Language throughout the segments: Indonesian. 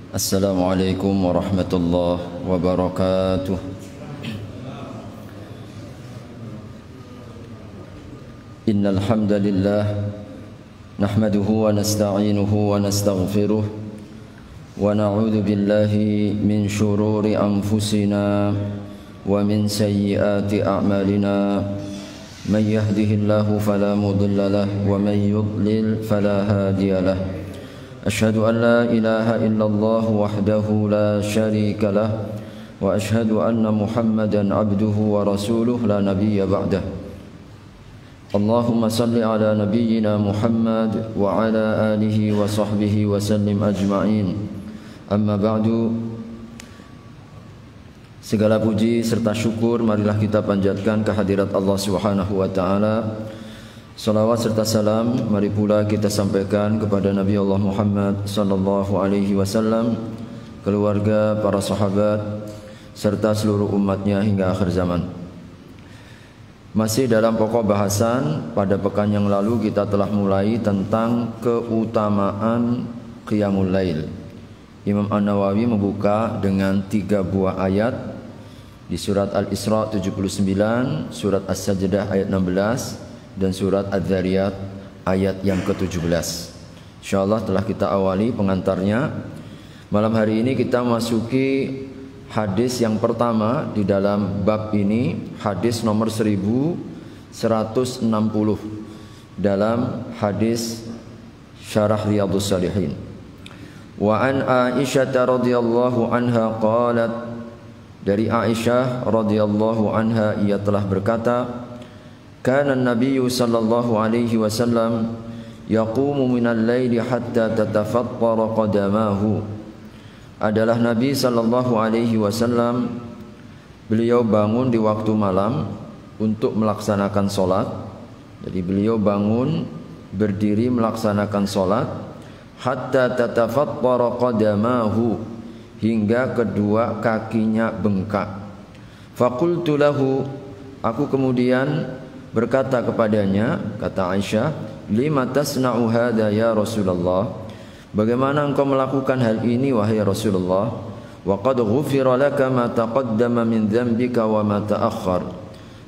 Assalamualaikum warahmatullahi wabarakatuh. Innal hamdalillah nahmaduhu wa nasta'inuhu wa nastaghfiruh wa na'udzu billahi min shururi anfusina wa min sayyiati a'malina. Man yahdihillahu fala mudilla lahu wa man yudlil fala hadiya lahu. Asyhadu an la ilaha illallah wahdahu la syarika lah wa asyhadu anna Muhammadan abduhu wa rasuluh la nabiyya ba'dah. Allahumma salli ala nabiyyina Muhammad wa ala alihi wa sahbihi wa sallim ajma'in. Amma ba'du. Segala puji serta syukur marilah kita panjatkan kehadirat Allah Subhanahu wa taala. Salawat serta salam mari pula kita sampaikan kepada Nabi Allah Muhammad sallallahu alaihi wasallam, keluarga, para sahabat serta seluruh umatnya hingga akhir zaman. Masih dalam pokok bahasan, pada pekan yang lalu kita telah mulai tentang keutamaan Qiyamul Lail. Imam An-Nawawi membuka dengan 3 buah ayat di surat Al-Isra 79, surat As-Sajdah ayat 16 dan surat Adz-Dzariyat ayat yang ke-17. Insyaallah telah kita awali pengantarnya. Malam hari ini kita masuki hadis yang pertama di dalam bab ini, hadis nomor 1160 dalam hadis Syarah Riyadhus Shalihin. Wa an Aisyah radhiyallahu anha qalat, dari Aisyah radhiyallahu anha ia telah berkata, kana an-nabiy sallallahu alaihi wasallam yaqumu minal laili hatta tatafattara qadamahu. Adalah Nabi sallallahu alaihi wasallam, beliau bangun di waktu malam untuk melaksanakan solat. Jadi beliau bangun berdiri melaksanakan solat hatta tatafattara qadamahu, hingga kedua kakinya bengkak. Faqultu lahu, aku kemudian berkata kepadanya, kata Aisyah, lima tasna'u hadha ya Rasulullah, bagaimana engkau melakukan hal ini wahai Rasulullah? Wa qad ghufira laka ma taqaddama min dhanbika wa ma ta'akhkhar,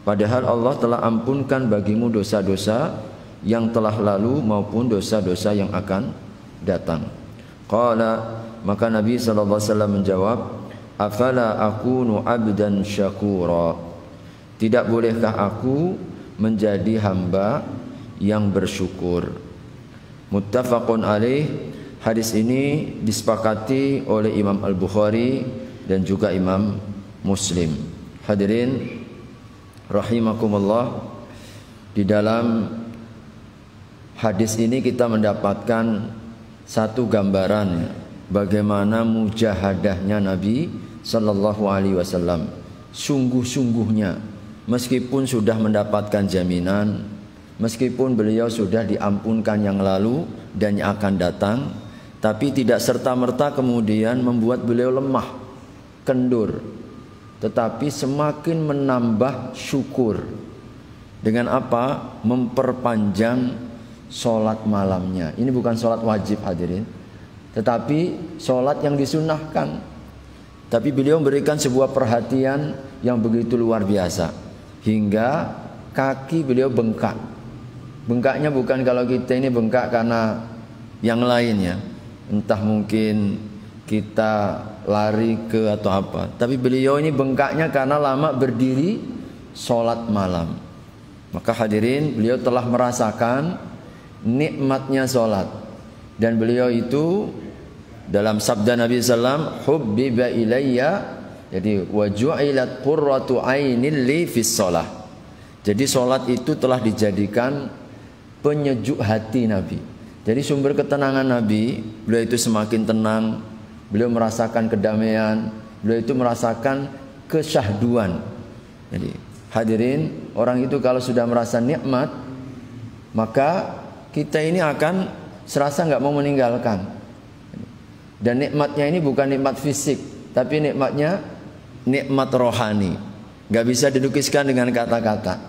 padahal Allah telah ampunkan bagimu dosa-dosa yang telah lalu maupun dosa-dosa yang akan datang. Qala, maka Nabi sallallahu alaihi wasallam menjawab, afala akunu abdan syakura, tidak bolehkah aku menjadi hamba yang bersyukur. Muttafaqun alaih. Hadis ini disepakati oleh Imam Al-Bukhari dan juga Imam Muslim. Hadirin rahimakumullah, di dalam hadis ini kita mendapatkan satu gambaran bagaimana mujahadahnya Nabi sallallahu alaihi wasallam, sungguh-sungguhnya. Meskipun sudah mendapatkan jaminan, meskipun beliau sudah diampunkan yang lalu dan yang akan datang, tapi tidak serta-merta kemudian membuat beliau lemah, kendur, tetapi semakin menambah syukur. Dengan apa? Memperpanjang sholat malamnya. Ini bukan sholat wajib hadirin, tetapi sholat yang disunnahkan. Tapi beliau memberikan sebuah perhatian yang begitu luar biasa, hingga kaki beliau bengkak. Bengkaknya bukan kalau kita ini bengkak karena yang lainnya, entah mungkin kita lari ke atau apa, tapi beliau ini bengkaknya karena lama berdiri sholat malam. Maka hadirin, beliau telah merasakan nikmatnya sholat, dan beliau itu dalam sabda Nabi sallam, hubbiba ilayya, jadi waju'ilat qurratu ainil li fis shalah. Jadi salat itu telah dijadikan penyejuk hati Nabi. Jadi sumber ketenangan Nabi, beliau itu semakin tenang, beliau merasakan kedamaian, beliau itu merasakan kesyahduan. Jadi hadirin, orang itu kalau sudah merasa nikmat, maka kita ini akan serasa enggak mau meninggalkan. Dan nikmatnya ini bukan nikmat fisik, tapi nikmatnya nikmat rohani, gak bisa dilukiskan dengan kata-kata.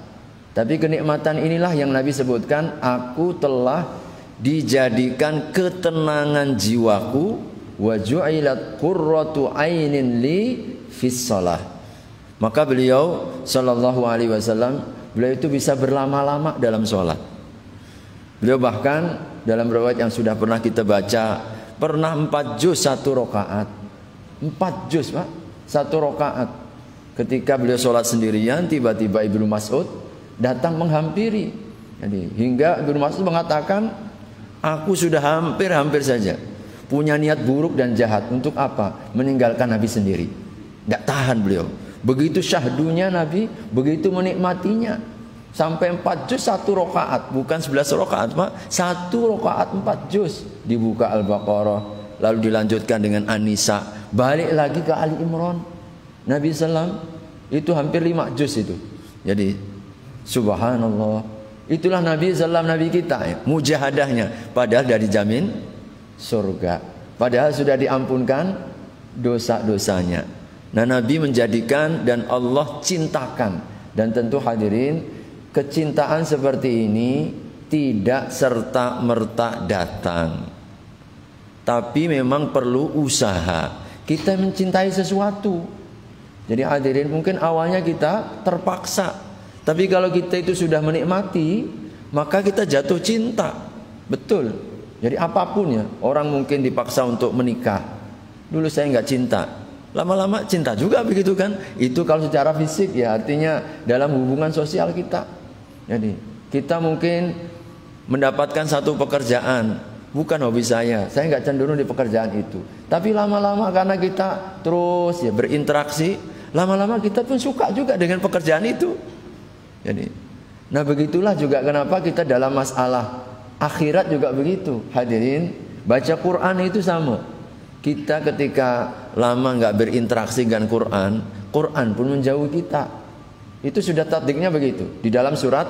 Tapi kenikmatan inilah yang Nabi sebutkan, aku telah dijadikan ketenangan jiwaku wa ju'ilat qurratu ainin li fis shalah. Maka beliau sallallahu alaihi wasallam, beliau itu bisa berlama-lama dalam sholat. Beliau bahkan dalam riwayat yang sudah pernah kita baca, pernah 4 juz 1 rakaat. 4 juz, Pak, 1 rakaat. Ketika beliau sholat sendirian, tiba-tiba Ibnu Mas'ud datang menghampiri. Jadi hingga Ibnu Mas'ud mengatakan, aku sudah hampir saja punya niat buruk dan jahat. Untuk apa? Meninggalkan Nabi sendiri. Tidak tahan beliau. Begitu syahdunya Nabi, begitu menikmatinya. Sampai 4 juz 1 rakaat, bukan 11 rakaat, Pak. 1 rakaat 4 juz. Dibuka Al-Baqarah, lalu dilanjutkan dengan An-Nisa, balik lagi ke Ali Imran. Nabi sallam itu hampir 5 juz itu. Jadi subhanallah, itulah Nabi sallam, Nabi kita ya, mujahadahnya, padahal dari jamin surga, padahal sudah diampunkan dosa-dosanya. Nah, Nabi menjadikan dan Allah cintakan. Dan tentu hadirin, kecintaan seperti ini tidak serta-merta datang, tapi memang perlu usaha. Kita mencintai sesuatu. Jadi hadirin, mungkin awalnya kita terpaksa, tapi kalau kita itu sudah menikmati, maka kita jatuh cinta. Betul. Jadi apapun ya, orang mungkin dipaksa untuk menikah. Dulu saya nggak cinta, lama-lama cinta juga, begitu kan? Itu kalau secara fisik ya, artinya dalam hubungan sosial kita. Jadi kita mungkin mendapatkan satu pekerjaan, bukan hobi saya nggak cenderung di pekerjaan itu. Tapi lama-lama karena kita terus ya berinteraksi, lama-lama kita pun suka juga dengan pekerjaan itu. Jadi, nah begitulah juga kenapa kita dalam masalah akhirat juga begitu. Hadirin, baca Quran itu sama. Kita ketika lama nggak berinteraksi dengan Quran, Quran pun menjauhi kita. Itu sudah takdirnya begitu. Di dalam surat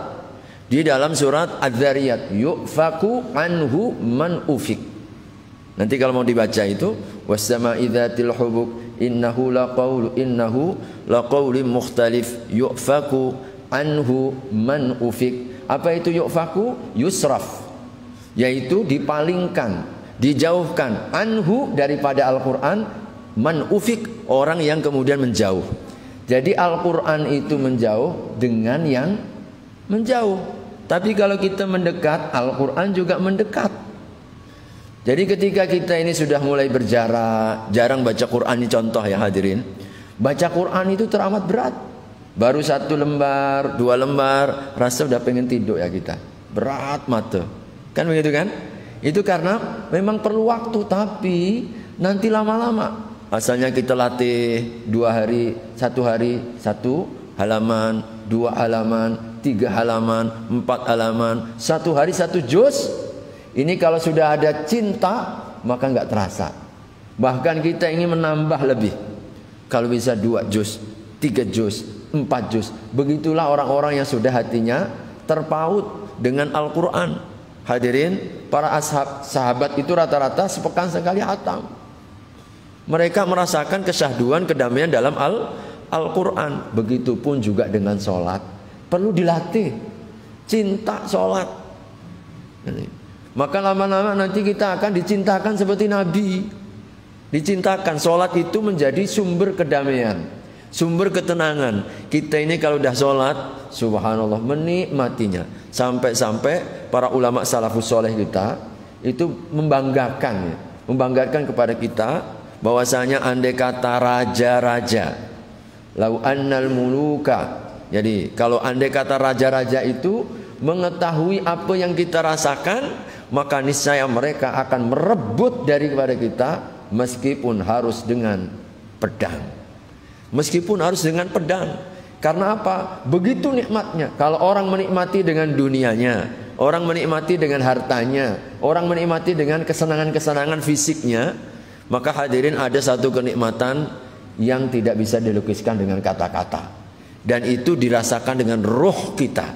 Az-Zariyat, yu'faku anhu man ufik. Nanti kalau mau dibaca itu, was-sama'i dzatil hubuk innahu laqaulun mukhtalif yu'faku anhu man ufik. Apa itu yu'faku? Yusraf, yaitu dipalingkan, dijauhkan, anhu daripada Al-Quran, man ufik, orang yang kemudian menjauh. Jadi Al-Quran itu menjauh dengan yang menjauh. Tapi kalau kita mendekat, Al-Quran juga mendekat. Jadi ketika kita ini sudah mulai berjarak, jarang baca Quran, ini contoh ya hadirin. Baca Quran itu teramat berat. Baru 1 lembar, 2 lembar, rasa udah pengen tidur ya kita. Berat mata. Kan begitu kan? Itu karena memang perlu waktu, tapi nanti lama-lama. Asalnya kita latih 2 hari, 1 hari 1 halaman, 2 halaman, 3 halaman, 4 halaman, 1 hari 1 juz. Ini kalau sudah ada cinta, maka nggak terasa. Bahkan kita ingin menambah lebih. Kalau bisa 2 juz, 3 juz, 4 juz. Begitulah orang-orang yang sudah hatinya terpaut dengan Al-Quran. Hadirin, para sahabat itu rata-rata sepekan sekali khatam. Mereka merasakan kesyahduan, kedamaian dalam Al-Quran. Begitupun juga dengan sholat. Perlu dilatih cinta sholat. Maka lama-lama nanti kita akan dicintakan seperti Nabi. Dicintakan. Sholat itu menjadi sumber kedamaian, sumber ketenangan. Kita ini kalau udah sholat, subhanallah, menikmatinya. Sampai-sampai para ulama salafus soleh kita itu membanggakan kepada kita, bahwasanya andai kata raja-raja, lau annal muluka, jadi kalau andai kata raja-raja itu mengetahui apa yang kita rasakan, maka niscaya mereka akan merebut daripada kita, meskipun harus dengan pedang. Meskipun harus dengan pedang. Karena apa? Begitu nikmatnya. Kalau orang menikmati dengan dunianya, orang menikmati dengan hartanya, orang menikmati dengan kesenangan-kesenangan fisiknya, maka hadirin ada satu kenikmatan yang tidak bisa dilukiskan dengan kata-kata. Dan itu dirasakan dengan roh kita.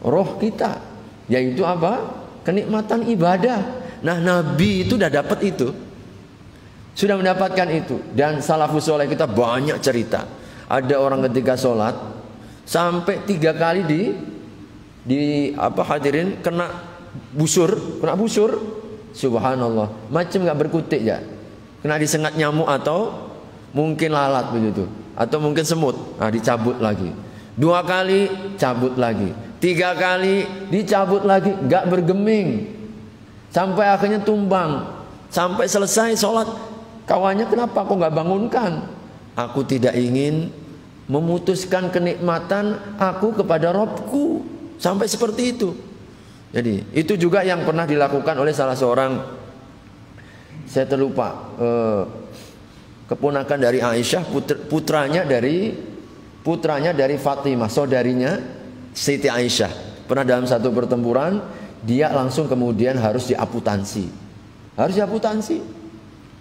Roh kita, yaitu apa? Kenikmatan ibadah. Nah, Nabi itu sudah dapat itu, sudah mendapatkan itu. Dan salafus soleh kita banyak cerita. Ada orang ketika sholat sampai 3 kali hadirin kena busur. Subhanallah, macam nggak berkutik ya. kena disengat nyamuk atau mungkin lalat begitu, atau mungkin semut, dicabut lagi. 2 kali cabut lagi, 3 kali dicabut lagi, gak bergeming, sampai akhirnya tumbang, sampai selesai sholat. Kawannya, kenapa kok gak bangunkan? Aku tidak ingin memutuskan kenikmatan aku kepada Robku, sampai seperti itu. Jadi itu juga yang pernah dilakukan oleh salah seorang, saya terlupa, keponakan dari Aisyah, putranya dari Fatimah, saudarinya Siti Aisyah. Pernah dalam satu pertempuran, dia langsung kemudian harus diamputasi.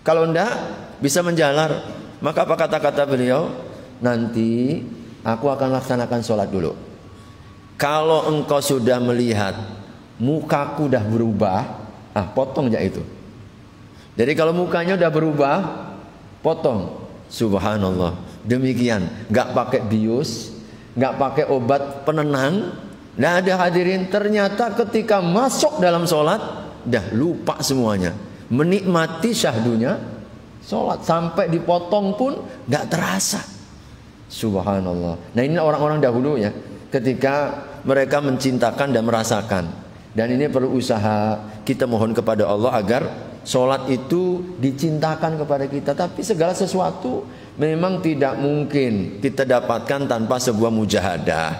Kalau enggak bisa menjalar. Maka apa kata beliau? Nanti aku akan laksanakan sholat dulu. Kalau engkau sudah melihat mukaku udah berubah, potong aja itu. Jadi kalau mukanya udah berubah, potong. Subhanallah. Demikian, nggak pakai bius, nggak pakai obat penenang, nggak ada, hadirin. Ternyata ketika masuk dalam sholat, dah lupa semuanya, menikmati syahdunya sholat, sampai dipotong pun nggak terasa. Subhanallah. Nah, ini orang-orang dahulu ya, ketika mereka mencintakan dan merasakan. Dan ini perlu usaha. Kita mohon kepada Allah agar sholat itu dicintakan kepada kita. Tapi segala sesuatu memang tidak mungkin kita dapatkan tanpa sebuah mujahadah.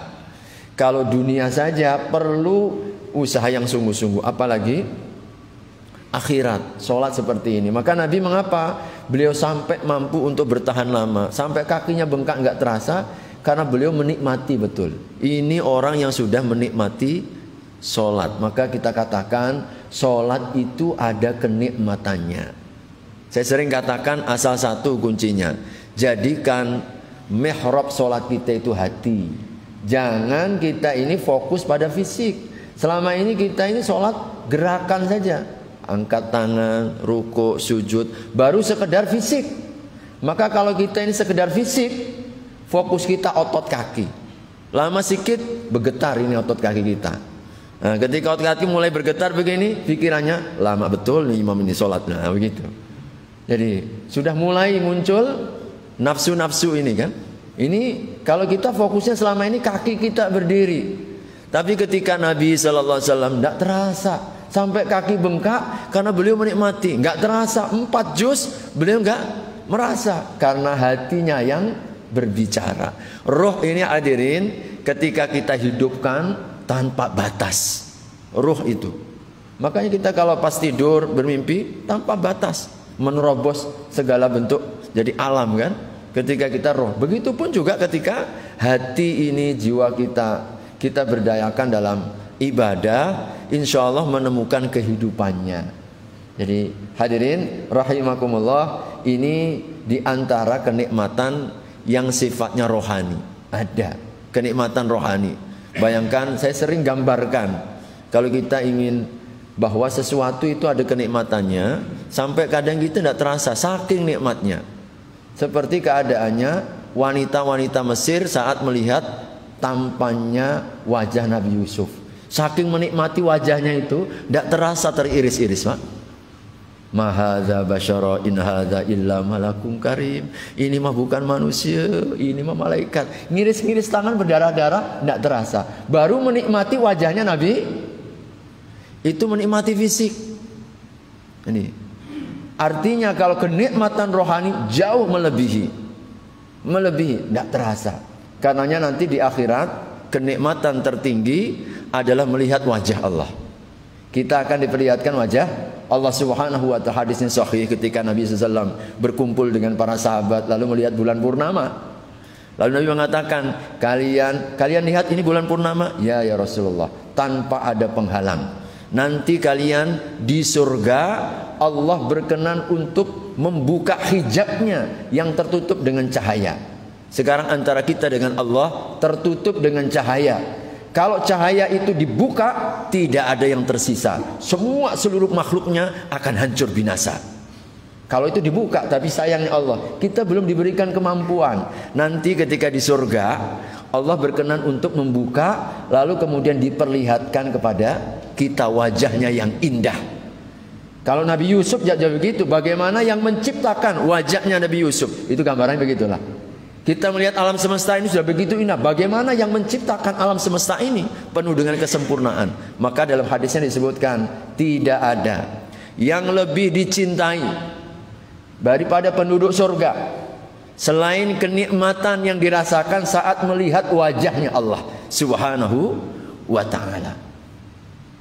Kalau dunia saja perlu usaha yang sungguh-sungguh, apalagi akhirat, sholat seperti ini. Maka Nabi mengapa beliau sampai mampu untuk bertahan lama, sampai kakinya bengkak nggak terasa, karena beliau menikmati betul. Ini orang yang sudah menikmati sholat. Maka kita katakan sholat itu ada kenikmatannya. Saya sering katakan asal satu kuncinya, jadikan mihrab sholat kita itu hati. Jangan kita ini fokus pada fisik. Selama ini kita ini sholat gerakan saja, angkat tangan, ruku, sujud, baru sekedar fisik. Maka kalau kita ini sekedar fisik, fokus kita otot kaki. Lama sikit bergetar ini otot kaki kita. Nah, ketika otot kaki mulai bergetar begini, pikirannya lama betul nih imam ini sholat. Nah, begitu. Jadi sudah mulai muncul nafsu-nafsu ini kan. Ini kalau kita fokusnya selama ini kaki kita berdiri. Tapi ketika Nabi SAW tidak terasa, sampai kaki bengkak karena beliau menikmati. Nggak terasa 4 juz beliau nggak merasa, karena hatinya yang berbicara. Roh ini hadirin ketika kita hidupkan tanpa batas, ruh itu. Makanya kita kalau pas tidur bermimpi tanpa batas, menerobos segala bentuk jadi alam kan. Ketika kita roh, begitupun juga ketika hati ini, jiwa kita berdayakan dalam ibadah, insya Allah menemukan kehidupannya. Jadi hadirin rahimakumullah, ini diantara kenikmatan yang sifatnya rohani. Ada kenikmatan rohani. Bayangkan, saya sering gambarkan, kalau kita ingin bahwa sesuatu itu ada kenikmatannya, sampai kadang kita tidak terasa saking nikmatnya. Seperti keadaannya wanita-wanita Mesir saat melihat tampannya wajah Nabi Yusuf. Saking menikmati wajahnya itu, tidak terasa teriris-iris, Pak. Ma hadza basyara in hadza illa malakum karim. Ini mah bukan manusia, ini mah malaikat. Ngiris-ngiris tangan berdarah-darah tidak terasa. Baru menikmati wajahnya Nabi, itu menikmati fisik. Ini artinya kalau kenikmatan rohani jauh melebihi tidak terasa. Karenanya nanti di akhirat kenikmatan tertinggi adalah melihat wajah Allah. Kita akan diperlihatkan wajah Allah Subhanahu wa ta'ala. Hadisnya sahih ketika Nabi SAW berkumpul dengan para sahabat lalu melihat bulan purnama. Lalu Nabi mengatakan, kalian lihat ini bulan purnama? Ya Rasulullah, tanpa ada penghalang. Nanti kalian di surga, Allah berkenan untuk membuka hijabnya yang tertutup dengan cahaya. Sekarang antara kita dengan Allah tertutup dengan cahaya. Kalau cahaya itu dibuka, tidak ada yang tersisa. Seluruh makhluknya akan hancur binasa. Kalau itu dibuka, tapi sayangnya Allah, kita belum diberikan kemampuan. Nanti ketika di surga, Allah berkenan untuk membuka, lalu kemudian diperlihatkan kepada kita wajahnya yang indah. Kalau Nabi Yusuf jadi begitu, bagaimana yang menciptakan wajahnya Nabi Yusuf? Itu gambarannya begitulah. Kita melihat alam semesta ini sudah begitu indah. Bagaimana yang menciptakan alam semesta ini penuh dengan kesempurnaan? Maka dalam hadisnya disebutkan, tidak ada yang lebih dicintai daripada penduduk surga selain kenikmatan yang dirasakan saat melihat wajahnya Allah Subhanahu wa ta'ala.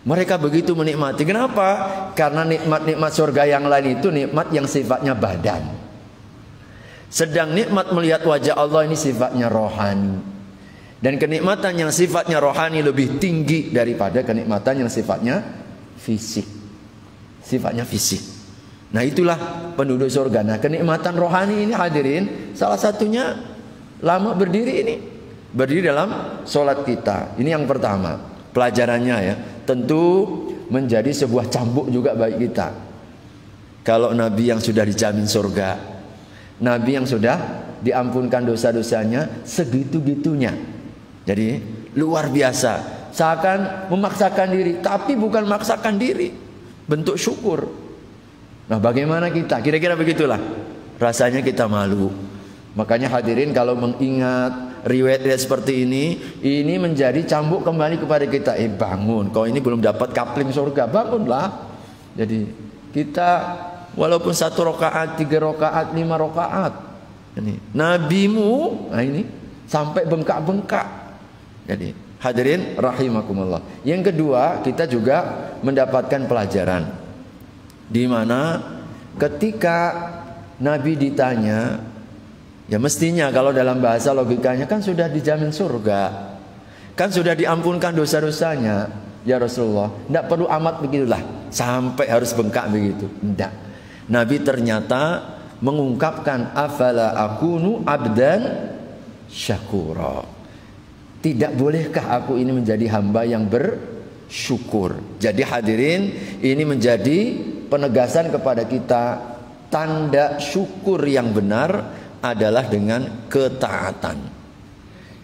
Mereka begitu menikmati. Kenapa? Karena nikmat-nikmat surga yang lain itu nikmat yang sifatnya badan. Sedang nikmat melihat wajah Allah ini sifatnya rohani. Dan kenikmatan yang sifatnya rohani lebih tinggi daripada kenikmatan yang sifatnya fisik. Sifatnya fisik. Nah itulah penduduk surga. Nah kenikmatan rohani ini hadirin, salah satunya lama berdiri ini. Berdiri dalam sholat kita. Ini yang pertama. Pelajarannya ya, tentu menjadi sebuah cambuk juga bagi kita. Kalau Nabi yang sudah dijamin surga, Nabi yang sudah diampunkan dosa-dosanya segitu-gitunya. Jadi luar biasa. Seakan memaksakan diri, tapi bukan memaksakan diri. Bentuk syukur. Nah bagaimana kita? Kira-kira begitulah. Rasanya kita malu. Makanya hadirin kalau mengingat riwayat seperti ini menjadi cambuk kembali kepada kita. Bangun, kau ini belum dapat kapling surga, bangunlah. Jadi kita walaupun 1 rakaat, 3 rakaat, 5 rakaat, ini nabimu, nah ini sampai bengkak-bengkak. Jadi hadirin rahimakumullah. Yang kedua, kita juga mendapatkan pelajaran di mana ketika Nabi ditanya, ya mestinya kalau dalam bahasa logikanya kan sudah dijamin surga, kan sudah diampunkan dosa-dosanya, ya Rasulullah, tidak perlu amat begitulah sampai harus bengkak begitu. Tidak. Nabi ternyata mengungkapkan, afala akunu abdan syakura. Tidak bolehkah aku ini menjadi hamba yang bersyukur? Jadi hadirin, ini menjadi penegasan kepada kita, tanda syukur yang benar adalah dengan ketaatan.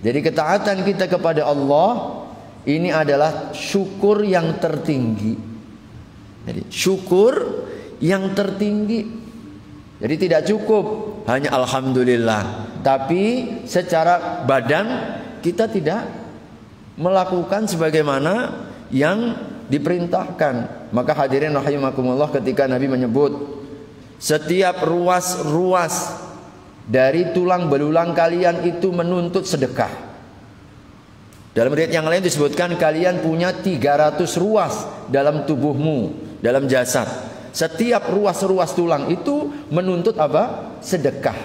Jadi ketaatan kita kepada Allah ini adalah syukur yang tertinggi. Jadi syukur yang tertinggi. Jadi tidak cukup hanya alhamdulillah, tapi secara badan kita tidak melakukan sebagaimana yang diperintahkan. Maka hadirin rahimakumullah, ketika Nabi menyebut setiap ruas-ruas dari tulang belulang kalian itu menuntut sedekah. Dalam riwayat yang lain disebutkan kalian punya 300 ruas dalam tubuhmu, dalam jasad. Setiap ruas-ruas tulang itu menuntut apa? Sedekah.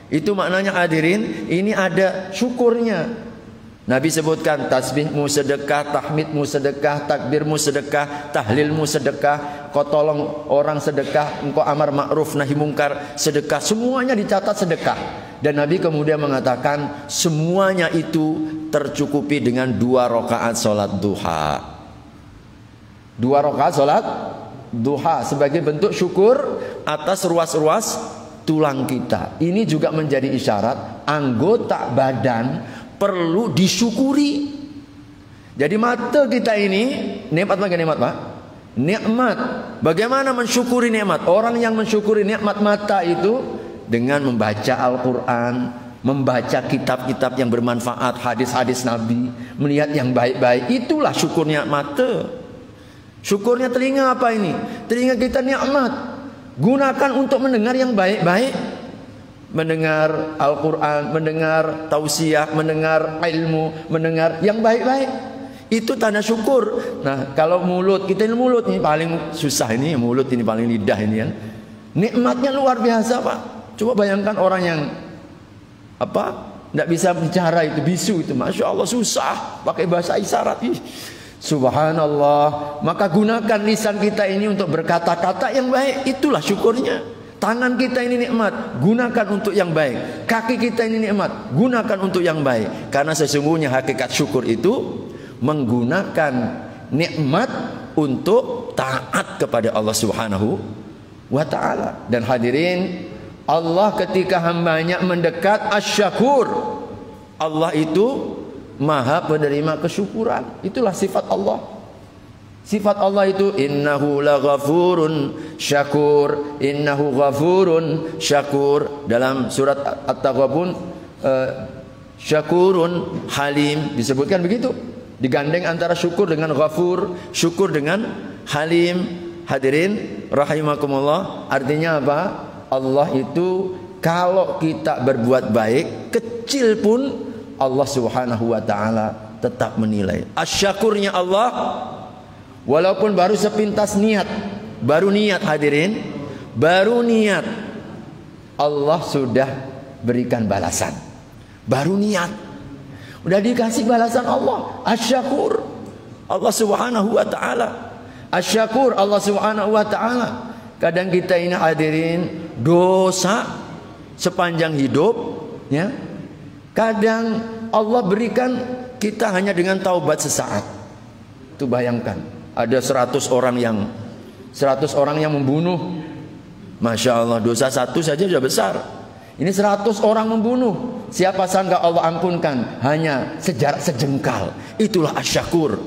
Itu maknanya hadirin, ini ada syukurnya. Nabi sebutkan tasbihmu sedekah, tahmidmu sedekah, takbirmu sedekah, tahlilmu sedekah, kau tolong orang sedekah, engkau amar ma'ruf nahi mungkar sedekah, semuanya dicatat sedekah. Dan Nabi kemudian mengatakan semuanya itu tercukupi dengan 2 rakaat sholat duha. 2 rakaat sholat duha sebagai bentuk syukur atas ruas-ruas tulang kita. Ini juga menjadi isyarat anggota badan perlu disyukuri. Jadi mata kita ini nikmat apa nikmat, Pak? Nikmat. Bagaimana mensyukuri nikmat? Orang yang mensyukuri nikmat mata itu dengan membaca Al-Quran, membaca kitab-kitab yang bermanfaat, hadis-hadis Nabi, melihat yang baik-baik. Itulah syukurnya mata. Syukurnya telinga apa ini? Telinga kita nikmat. Gunakan untuk mendengar yang baik-baik. Mendengar Al-Quran, mendengar tausiah, mendengar ilmu, mendengar yang baik-baik. Itu tanda syukur. Nah kalau mulut, kita ini mulut ini paling susah, ini mulut ini paling lidah ini kan. Nikmatnya luar biasa, Pak. Coba bayangkan orang yang tidak bisa bicara, itu bisu itu, Masya Allah susah pakai bahasa isyarat. Subhanallah. Maka gunakan lisan kita ini untuk berkata-kata yang baik. Itulah syukurnya. Tangan kita ini nikmat, gunakan untuk yang baik. Kaki kita ini nikmat, gunakan untuk yang baik. Karena sesungguhnya hakikat syukur itu menggunakan nikmat untuk taat kepada Allah Subhanahu wa ta'ala. Dan hadirin, Allah ketika hambanya mendekat asyakur, Allah itu maha penerima kesyukuran. Itulah sifat Allah. Sifat Allah itu innahu laghafurun syakur, innahu ghafurun syakur. Dalam surat At-Taghabun syakurun halim disebutkan begitu. Digandeng antara syukur dengan ghafur, syukur dengan halim. Hadirin rahimakumullah, artinya apa? Allah itu kalau kita berbuat baik kecil pun Allah Subhanahu wa taala tetap menilai. Asyakurnya Allah walaupun baru sepintas niat, baru niat hadirin, baru niat Allah sudah berikan balasan. Baru niat udah dikasih balasan Allah. Asyakur Allah Subhanahu wa taala. Asyakur Allah Subhanahu wa taala. Kadang kita ini hadirin dosa sepanjang hidup ya. Kadang Allah berikan kita hanya dengan taubat sesaat. Itu bayangkan, ada 100 orang yang membunuh. Masya Allah, dosa satu saja sudah besar. Ini 100 orang membunuh. Siapa sangka Allah ampunkan hanya sejarak sejengkal. Itulah asyakur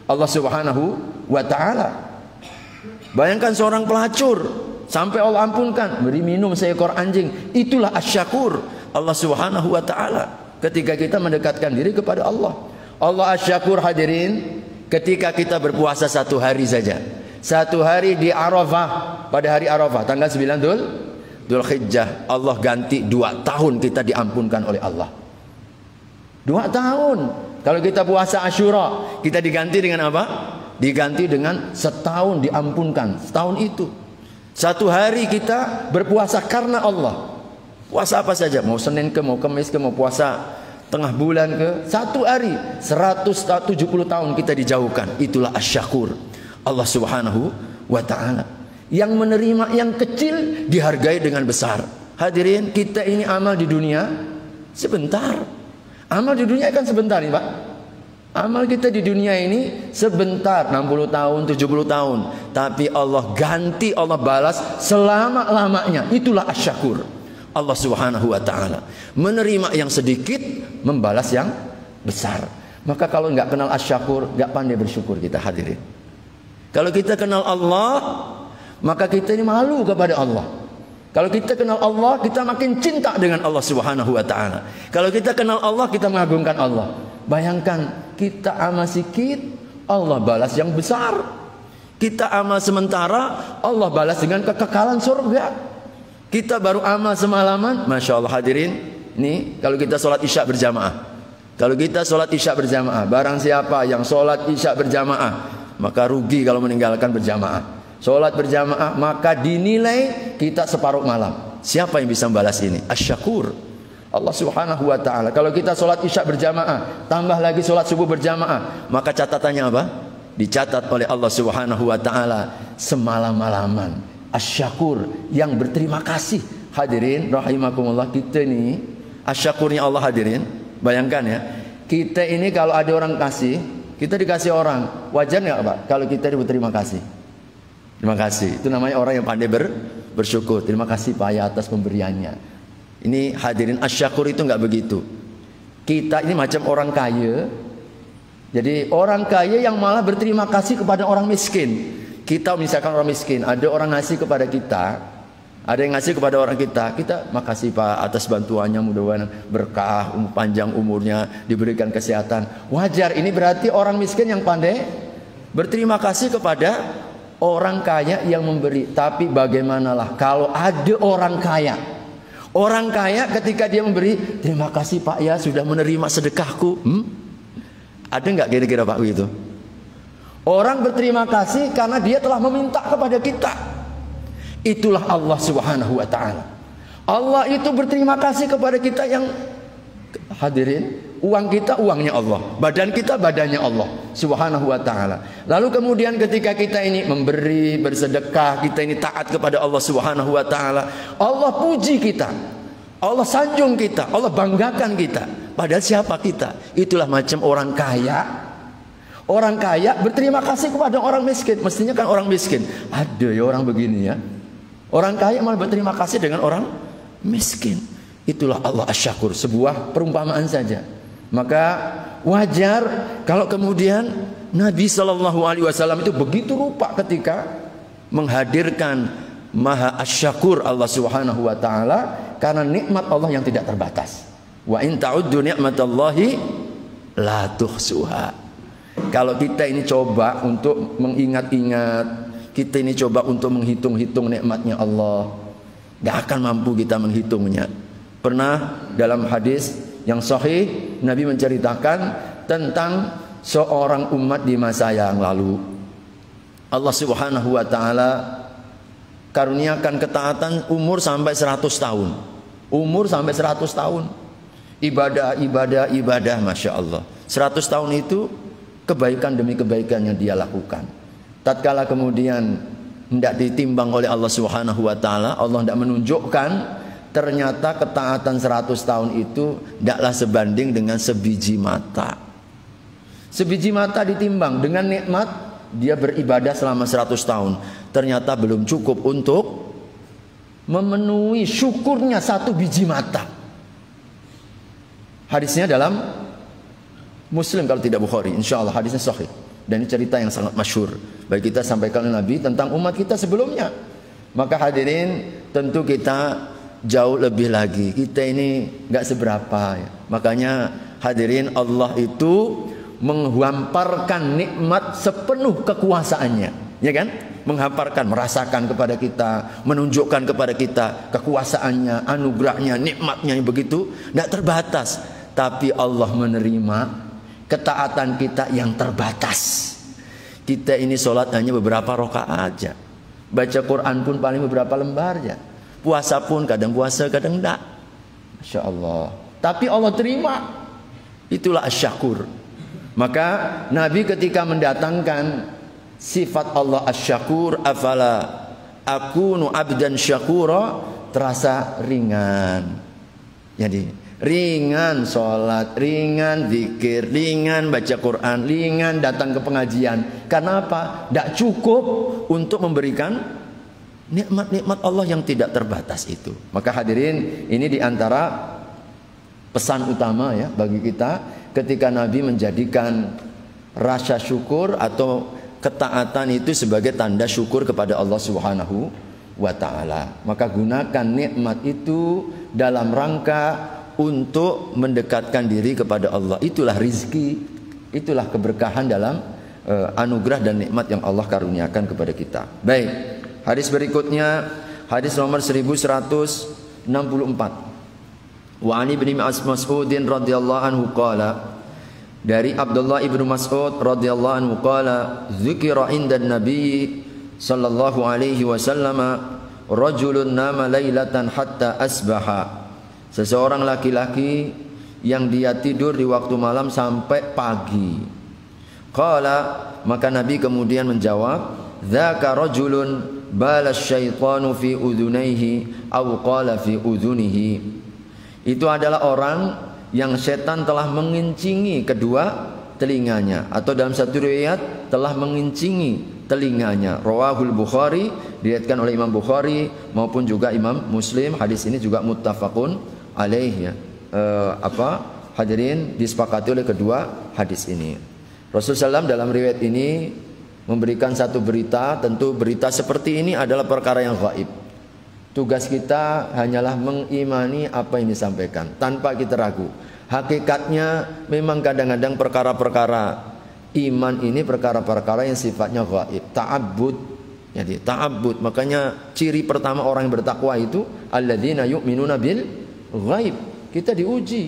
Allah Subhanahu wa ta'ala. Bayangkan seorang pelacur sampai Allah ampunkan, beri minum seekor anjing. Itulah asyakur Allah Subhanahu wa ta'ala. Ketika kita mendekatkan diri kepada Allah. Allah asyakur hadirin ketika kita berpuasa 1 hari saja. 1 hari di Arafah, pada hari Arafah tanggal 9 Dzulhijjah, Allah ganti 2 tahun kita diampunkan oleh Allah. 2 tahun. Kalau kita puasa Asyura, kita diganti dengan apa? Diganti dengan setahun diampunkan. Setahun itu 1 hari kita berpuasa karena Allah. Puasa apa saja, mau Senin ke, mau Kamis ke, mau puasa tengah bulan ke, 1 hari 170 tahun kita dijauhkan. Itulah asyakur Allah Subhanahu wa ta'ala. Yang menerima yang kecil dihargai dengan besar. Hadirin, kita ini amal di dunia sebentar. Amal di dunia kan sebentar nih Pak. Amal kita di dunia ini sebentar, 60 tahun, 70 tahun. Tapi Allah ganti, Allah balas selama-lamanya. Itulah asyakur Allah Subhanahu wa ta'ala. Menerima yang sedikit, membalas yang besar. Maka kalau nggak kenal asyakur, nggak pandai bersyukur kita hadirin. Kalau kita kenal Allah, maka kita ini malu kepada Allah. Kalau kita kenal Allah, kita makin cinta dengan Allah Subhanahu wa ta'ala. Kalau kita kenal Allah, kita mengagungkan Allah. Bayangkan, kita amal sedikit, Allah balas yang besar. Kita amal sementara, Allah balas dengan kekekalan surga. Kita baru amal semalaman, Masya Allah hadirin. Ini kalau kita sholat isya berjamaah. Kalau kita sholat isya berjamaah, barang siapa yang sholat isya berjamaah, maka rugi kalau meninggalkan berjamaah. Sholat berjamaah maka dinilai kita separuh malam. Siapa yang bisa membalas ini? Asyakur Allah Subhanahu wa ta'ala. Kalau kita sholat isya berjamaah, tambah lagi sholat subuh berjamaah, maka catatannya apa? Dicatat oleh Allah Subhanahu wa ta'ala semalam-malaman. Asyakur yang berterima kasih. Hadirin rahimakumullah, kita ini asyakurnya Allah hadirin. Bayangkan ya, kita ini kalau ada orang kasih, kita dikasih orang, wajar nggak Pak kalau kita berterima kasih? Terima kasih. Itu namanya orang yang pandai bersyukur. Terima kasih Pak ya atas pemberiannya. Ini hadirin, asyakur itu nggak begitu. Kita ini macam orang kaya. Jadi orang kaya yang malah berterima kasih kepada orang miskin. Kita misalkan orang miskin, ada orang ngasih kepada kita, ada yang ngasih kepada orang kita makasih Pak atas bantuannya, mudah-mudahan berkah, panjang umurnya, diberikan kesehatan. Wajar, ini berarti orang miskin yang pandai berterima kasih kepada orang kaya yang memberi. Tapi bagaimanalah kalau ada orang kaya? Orang kaya ketika dia memberi, terima kasih Pak ya sudah menerima sedekahku. Ada nggak kira-kira Pak begitu? Orang berterima kasih karena dia telah meminta kepada kita. Itulah Allah Subhanahu wa ta'ala. Allah itu berterima kasih kepada kita yang hadirin, uang kita uangnya Allah, badan kita badannya Allah Subhanahu wa ta'ala. Lalu kemudian ketika kita ini memberi, bersedekah, kita ini taat kepada Allah Subhanahu wa ta'ala, Allah puji kita, Allah sanjung kita, Allah banggakan kita. Padahal siapa kita? Itulah macam orang kaya. Orang kaya berterima kasih kepada orang miskin. Mestinya kan orang miskin, ada ya orang begini ya. Orang kaya malah berterima kasih dengan orang miskin. Itulah Allah asyakur. Sebuah perumpamaan saja. Maka wajar kalau kemudian Nabi SAW itu begitu rupa ketika menghadirkan Maha Asyakur Allah Subhanahu wa taala karena nikmat Allah yang tidak terbatas. Wa in ta'uddu ni'matallahi la tuhsuha. Kalau kita ini coba untuk mengingat-ingat, kita ini coba untuk menghitung-hitung nikmatnya Allah, gak akan mampu kita menghitungnya. Pernah dalam hadis yang sahih Nabi menceritakan tentang seorang umat di masa yang lalu. Allah Subhanahu wa taala karuniakan ketaatan umur sampai 100 tahun. Umur sampai 100 tahun. Ibadah, Masya Allah. 100 tahun itu kebaikan demi kebaikan yang dia lakukan. Tatkala kemudian hendak ditimbang oleh Allah Subhanahu wa taala, Allah hendak menunjukkan ternyata ketaatan 100 tahun itu tidaklah sebanding dengan sebiji mata. Sebiji mata ditimbang dengan nikmat dia beribadah selama 100 tahun. Ternyata belum cukup untuk memenuhi syukurnya satu biji mata. Hadisnya dalam Muslim kalau tidak Bukhari. Insya Allah hadisnya sahih. Dan ini cerita yang sangat masyhur. Baik kita sampaikan oleh Nabi tentang umat kita sebelumnya. Maka hadirin tentu kita jauh lebih lagi. Kita ini gak seberapa ya. Makanya hadirin Allah itu menghamparkan nikmat sepenuh kekuasaannya, ya kan? Menghamparkan, merasakan kepada kita, menunjukkan kepada kita kekuasaannya, anugerahnya, nikmatnya yang begitu tidak terbatas. Tapi Allah menerima ketaatan kita yang terbatas. Kita ini sholat hanya beberapa rakaat aja, baca Quran pun paling beberapa lembar aja, puasa pun kadang puasa kadang tidak. Masya Allah. Tapi Allah terima. Itulah asyakur. Maka Nabi ketika mendatangkan sifat Allah asyakur, afala akunu abdan syakura, terasa ringan. Jadi ringan sholat, ringan zikir, ringan baca Quran, ringan datang ke pengajian. Karena apa? Tidak cukup untuk memberikan nikmat-nikmat Allah yang tidak terbatas itu. Maka hadirin, ini diantara pesan utama ya bagi kita ketika Nabi menjadikan rasa syukur atau ketaatan itu sebagai tanda syukur kepada Allah Subhanahu wa taala. Maka gunakan nikmat itu dalam rangka untuk mendekatkan diri kepada Allah. Itulah rizki, itulah keberkahan dalam anugerah dan nikmat yang Allah karuniakan kepada kita. Baik, hadis berikutnya hadis nomor 1164. Wa ani bin Mas'udin radhiyallahu anhu qala, dari Abdullah ibnu Mas'ud radhiyallahu anhu qala, dzikra inda Nabi sallallahu alaihi wasallam rajulun nama lailatan hatta asbaha. Seseorang laki-laki yang dia tidur di waktu malam sampai pagi. Qala, maka Nabi kemudian menjawab, dzaka rajulun bala syaitanu fi udhunaihi aw qala fi udhunihi. Itu adalah orang yang setan telah mengincingi kedua telinganya, atau dalam satu riwayat telah mengincingi telinganya. Rawahul Bukhari, diriwayatkan oleh Imam Bukhari maupun juga Imam Muslim. Hadis ini juga muttafaqun alaih ya. Hadirin disepakati oleh kedua hadis ini. Rasulullah SAW dalam riwayat ini memberikan satu berita. Tentu berita seperti ini adalah perkara yang gaib. Tugas kita hanyalah mengimani apa yang disampaikan tanpa kita ragu. Hakikatnya memang kadang-kadang perkara-perkara iman ini perkara-perkara yang sifatnya gaib, ta'abbud. Jadi ta'abbud, makanya ciri pertama orang yang bertakwa itu alladzina yu'minuna bil ghaib. Kita diuji.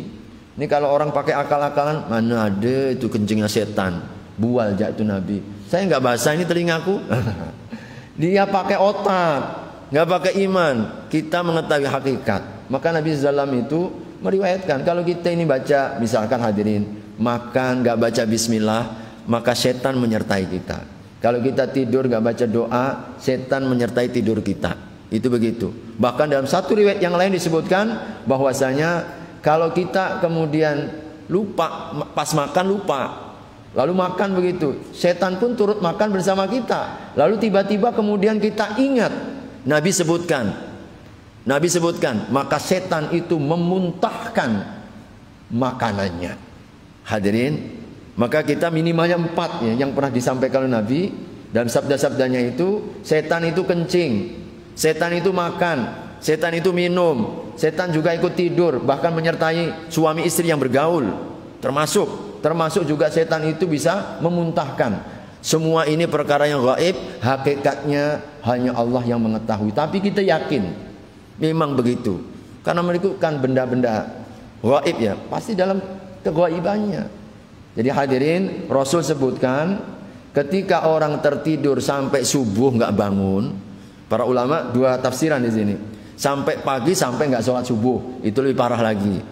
Ini kalau orang pakai akal-akalan, mana ada itu kencingnya setan. Bual jatuh Nabi. Saya nggak basah ini telingaku. Dia pakai otak, nggak pakai iman. Kita mengetahui hakikat. Maka Nabi SAW itu meriwayatkan kalau kita ini baca, misalkan hadirin makan nggak baca bismillah, maka setan menyertai kita. Kalau kita tidur nggak baca doa, setan menyertai tidur kita. Itu begitu. Bahkan dalam satu riwayat yang lain disebutkan bahwasanya kalau kita kemudian lupa pas makan lupa, lalu makan begitu, setan pun turut makan bersama kita. Lalu tiba-tiba kemudian kita ingat, Nabi sebutkan, maka setan itu memuntahkan makanannya. Hadirin, Maka kita minimalnya 4 ya, yang pernah disampaikan oleh Nabi dalam sabda-sabdanya itu, setan itu kencing, setan itu makan, setan itu minum, setan juga ikut tidur, bahkan menyertai suami istri yang bergaul. Termasuk juga setan itu bisa memuntahkan. Semua ini perkara yang gaib, hakikatnya hanya Allah yang mengetahui. Tapi kita yakin memang begitu, karena mereka kan benda-benda gaib ya, pasti dalam kegaibannya. Jadi hadirin, Rasul sebutkan ketika orang tertidur sampai subuh nggak bangun, para ulama 2 tafsiran di sini. Sampai pagi sampai nggak sholat subuh, itu lebih parah lagi.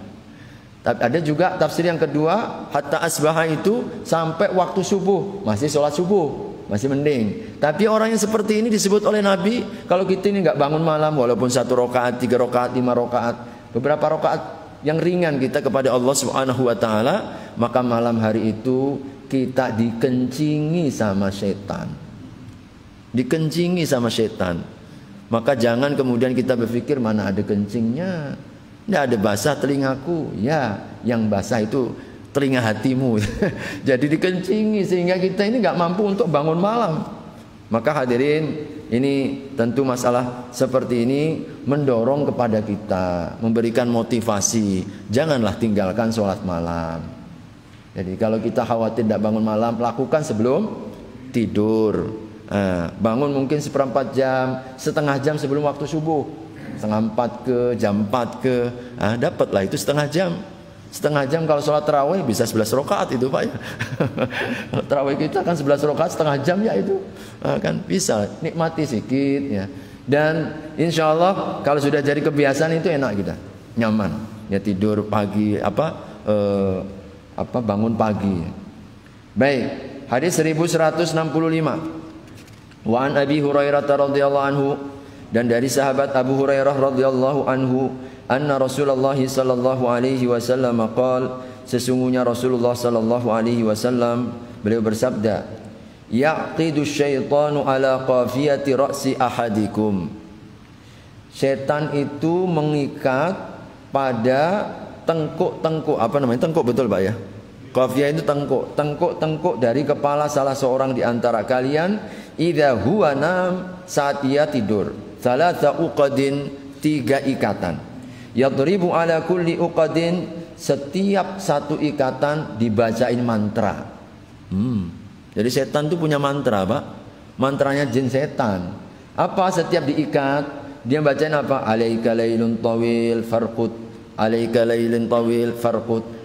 Tapi ada juga tafsir yang kedua, hatta asbaha itu sampai waktu subuh masih sholat subuh, masih mending. Tapi orang yang seperti ini disebut oleh Nabi, kalau kita ini nggak bangun malam, walaupun 1 rakaat, 3 rakaat, 5 rakaat, beberapa rakaat yang ringan kita kepada Allah Subhanahu wa taala, maka malam hari itu kita dikencingi sama setan. Dikencingi sama setan. Maka jangan kemudian kita berpikir mana ada kencingnya, tidak ada basah telingaku. Ya, yang basah itu telinga hatimu. Jadi dikencingi sehingga kita ini nggak mampu untuk bangun malam. Maka hadirin, ini tentu masalah seperti ini mendorong kepada kita, memberikan motivasi. Janganlah tinggalkan sholat malam. Jadi kalau kita khawatir tidak bangun malam, lakukan sebelum tidur. Bangun mungkin 1/4 jam, setengah jam sebelum waktu subuh, 3:30 ke, jam 4 ke, dapatlah itu setengah jam. Setengah jam kalau sholat tarawih bisa 11 rakaat itu Pak ya. Tarawih kita kan 11 rakaat setengah jam ya itu, kan bisa nikmati sedikit ya. Dan insya Allah kalau sudah jadi kebiasaan itu enak kita, nyaman ya, tidur pagi bangun pagi. Baik, hadis 1165. Wa an Abi Hurairah radhiyallahu anhu, dan dari sahabat Abu Hurairah radhiyallahu anhu, anna Rasulullah sallallahu alaihi wasallam qala, sesungguhnya Rasulullah sallallahu alaihi wasallam beliau bersabda, yaqidu syaitanu ala qafiyati ra'si ahadikum. Setan itu mengikat pada tengkuk-tengkuk, tengkuk betul Pak ya? Qafiyah itu tengkuk dari kepala salah seorang di antara kalian, idza huwa nam, saat ia tidur, salatsa uqadin, 3 ikatan. Yadribu ala kulli uqadin, setiap 1 ikatan dibacain mantra. Jadi setan itu punya mantra Pak. Mantranya jin setan. Apa setiap diikat dia bacain apa? Alaika lailun tawil farqut, alaika lailun tawil farqut.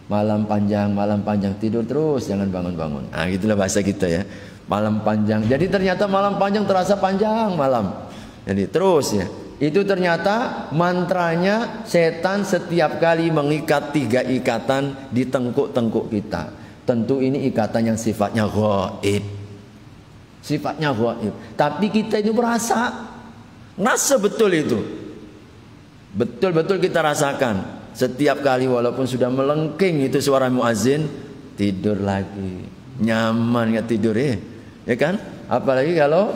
Malam panjang tidur terus, jangan bangun-bangun. Gitulah bahasa kita ya. Malam panjang. Jadi ternyata malam panjang terasa panjang malam. Jadi terus ya. Itu ternyata mantranya setan setiap kali mengikat 3 ikatan di tengkuk-tengkuk kita. Tentu ini ikatan yang sifatnya gaib. Sifatnya gaib. Tapi kita itu merasa betul itu. Betul-betul kita rasakan. Setiap kali walaupun sudah melengking itu suara muazin, tidur lagi. Nyaman nggak tidur ya kan? Apalagi kalau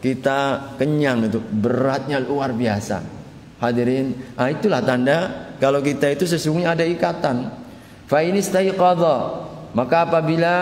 kita kenyang, itu beratnya luar biasa. Hadirin, itulah tanda kalau kita itu sesungguhnya ada ikatan. Fa in istaiqadha, maka apabila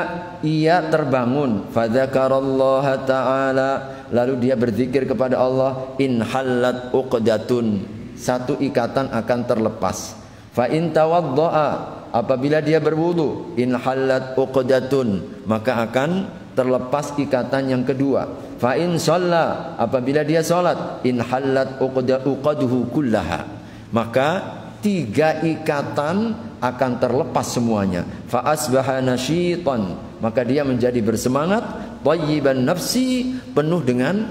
ia terbangun, fadzakarallaha ta'ala, lalu dia berzikir kepada Allah, in hallat uqdatun, 1 ikatan akan terlepas. Fa in tawaddaa, apabila dia berwudu, in hallat uqdatun, maka akan terlepas ikatan yang kedua. Fa in shalla, apabila dia salat, in hallat uqaduhu kullaha, maka 3 ikatan akan terlepas semuanya. Fa asbaha nasyitan, maka dia menjadi bersemangat, thayyiban nafsi, penuh dengan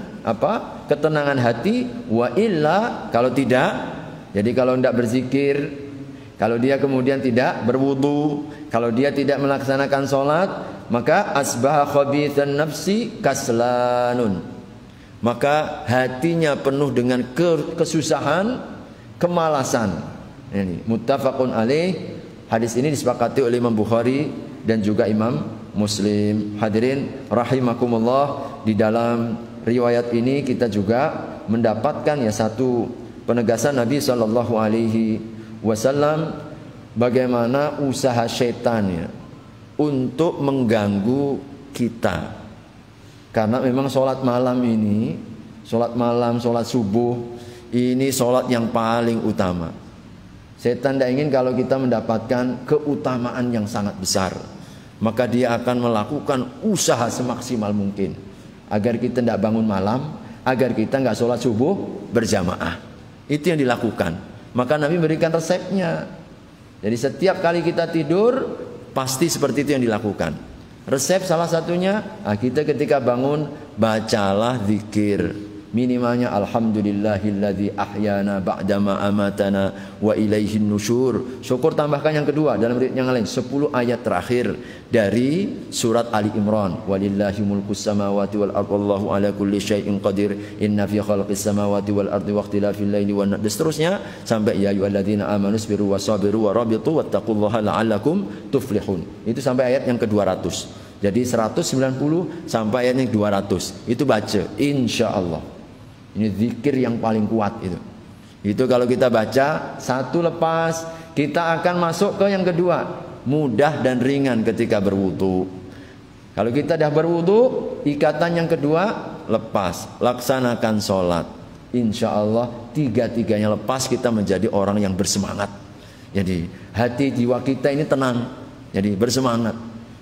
ketenangan hati. Wa illa, kalau tidak, jadi kalau tidak berzikir, kalau dia kemudian tidak berwudu, kalau dia tidak melaksanakan sholat, maka asbaha khabithan nafsi kaslanun, maka hatinya penuh dengan kesusahan, kemalasan. Ini muttafaqun alaih. Hadis ini disepakati oleh Imam Bukhari dan juga Imam Muslim. Hadirin rahimakumullah, di dalam riwayat ini kita juga mendapatkan satu penegasan Nabi sallallahu alaihi wasallam bagaimana usaha setan untuk mengganggu kita. Karena memang sholat malam ini, sholat malam, sholat subuh, ini sholat yang paling utama. Setan tidak ingin kalau kita mendapatkan keutamaan yang sangat besar. Maka dia akan melakukan usaha semaksimal mungkin agar kita tidak bangun malam, agar kita nggak sholat subuh berjamaah. Itu yang dilakukan. Maka Nabi berikan resepnya. Jadi setiap kali kita tidur pasti seperti itu yang dilakukan. Resep salah satunya, kita ketika bangun bacalah zikir. Minimalnya alhamdulillahilladzi ahyana ba'dama amatana wa ilaihin nusyur. Syukur tambahkan yang kedua dalam riwayat yang lain 10 ayat terakhir dari surat Ali Imran. Walillahi mulkus samawati wal ardi wallahu ala kulli syai'in qadir. Inna fi khalqis samawati wal ardi waqtilafil laili wan nahar. Seterusnya sampai ya ayyuhalladzina amanu sabiru wasabiru warabitu wattaqullaha la'allakum tuflihun. Itu sampai ayat yang ke-200. Jadi 190 sampai ayat yang 200. Itu baca insyaallah. Ini zikir yang paling kuat itu. Itu kalau kita baca satu lepas, kita akan masuk ke yang kedua. Mudah dan ringan ketika berwudu. Kalau kita dah berwudu, ikatan yang kedua lepas, laksanakan sholat. Insya Allah tiga-tiganya lepas, kita menjadi orang yang bersemangat. Jadi hati jiwa kita ini tenang, jadi bersemangat.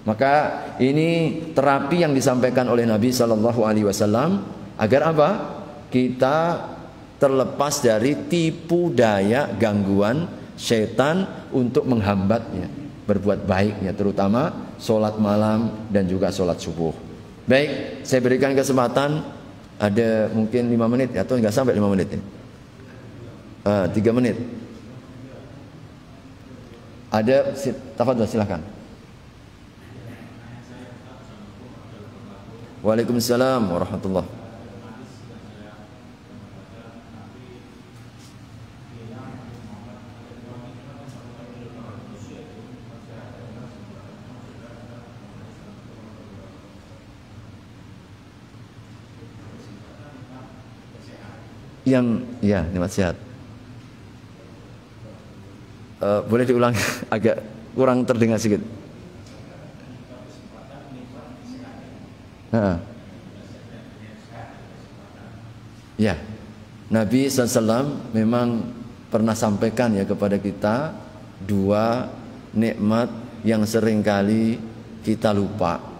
Maka ini terapi yang disampaikan oleh Nabi Shallallahu Alaihi Wasallam agar apa? Kita terlepas dari tipu daya gangguan syaitan untuk menghambatnya berbuat baiknya, terutama sholat malam dan juga sholat subuh. Baik, saya berikan kesempatan, ada mungkin 5 menit atau enggak sampai 5 menit ini. 3 menit. Ada, tafadhol silakan. Waalaikumsalam warahmatullahi. Yang ya nikmat sehat. Boleh diulang agak kurang terdengar sedikit. Ya, Nabi SAW memang pernah sampaikan ya kepada kita 2 nikmat yang seringkali kita lupa.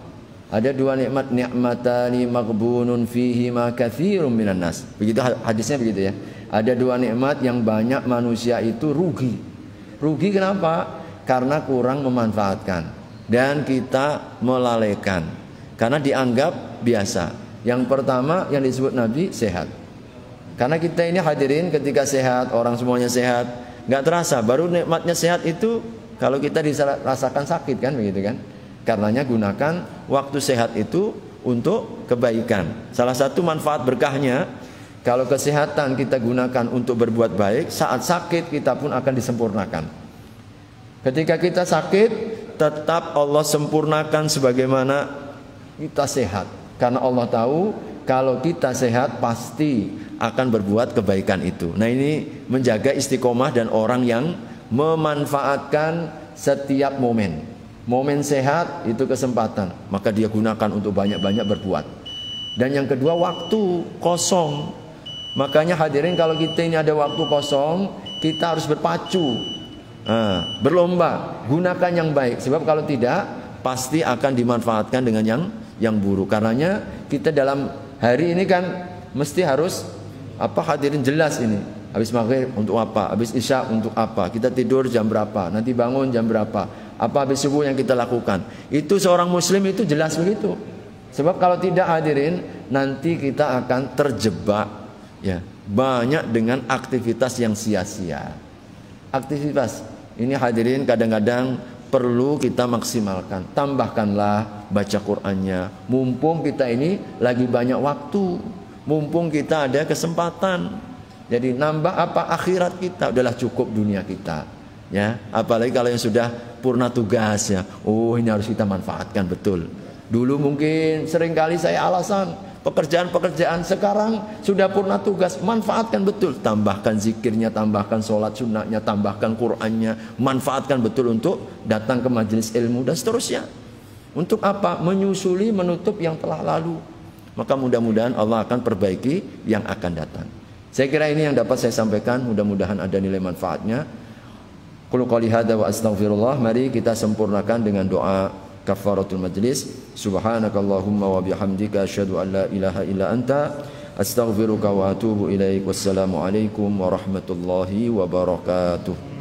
Ada 2 nikmat, ni'matani maghbunun fihi ma katsirun minan nas. Begitu hadisnya begitu ya. Ada 2 nikmat yang banyak manusia itu rugi. Rugi kenapa? Karena kurang memanfaatkan dan kita melalaikan. Karena dianggap biasa. Yang pertama yang disebut Nabi sehat. Karena kita ini hadirin ketika sehat, orang semuanya sehat, nggak terasa. Baru nikmatnya sehat itu kalau kita dirasakan sakit kan begitu kan? Karenanya gunakan waktu sehat itu untuk kebaikan. Salah satu manfaat berkahnya, kalau kesehatan kita gunakan untuk berbuat baik, saat sakit kita pun akan disempurnakan. Ketika kita sakit, tetap Allah sempurnakan sebagaimana kita sehat. Karena Allah tahu kalau kita sehat pasti akan berbuat kebaikan itu. Nah ini menjaga istiqomah dan orang yang memanfaatkan setiap momen. Momen sehat itu kesempatan, maka dia gunakan untuk banyak-banyak berbuat. Dan yang kedua waktu kosong. Makanya hadirin kalau kita ini ada waktu kosong, kita harus berpacu, berlomba, gunakan yang baik. Sebab kalau tidak, pasti akan dimanfaatkan dengan yang buruk. Karenanya kita dalam hari ini kan mesti harus hadirin jelas ini. Habis maghrib untuk apa? Habis isya untuk apa? Kita tidur jam berapa? Nanti bangun jam berapa? Apa habis subuh yang kita lakukan? Itu seorang muslim itu jelas begitu. Sebab kalau tidak hadirin, nanti kita akan terjebak ya, banyak dengan aktivitas yang sia-sia. Aktivitas ini hadirin kadang-kadang perlu kita maksimalkan. Tambahkanlah baca Qur'annya. Mumpung kita ini lagi banyak waktu, mumpung kita ada kesempatan. Jadi nambah akhirat kita, udahlah cukup dunia kita. Ya, apalagi kalau yang sudah purna tugas ya. Oh, ini harus kita manfaatkan betul. Dulu mungkin seringkali saya alasan pekerjaan-pekerjaan, sekarang sudah purna tugas, manfaatkan betul. Tambahkan zikirnya, tambahkan sholat sunnahnya, tambahkan Qur'annya, manfaatkan betul untuk datang ke majelis ilmu dan seterusnya. Untuk apa? Menyusuli, menutup yang telah lalu. Maka mudah-mudahan Allah akan perbaiki yang akan datang. Saya kira ini yang dapat saya sampaikan. Mudah-mudahan ada nilai manfaatnya. Qul qouli hadza wa astaghfirullah. Mari kita sempurnakan dengan doa kafaratul majlis. Subhanakallahumma wa bihamdika asyhadu an la ilaha illa anta astaghfiruka wa atubu ilaik. Wassalamu alaikum warahmatullahi wabarakatuh.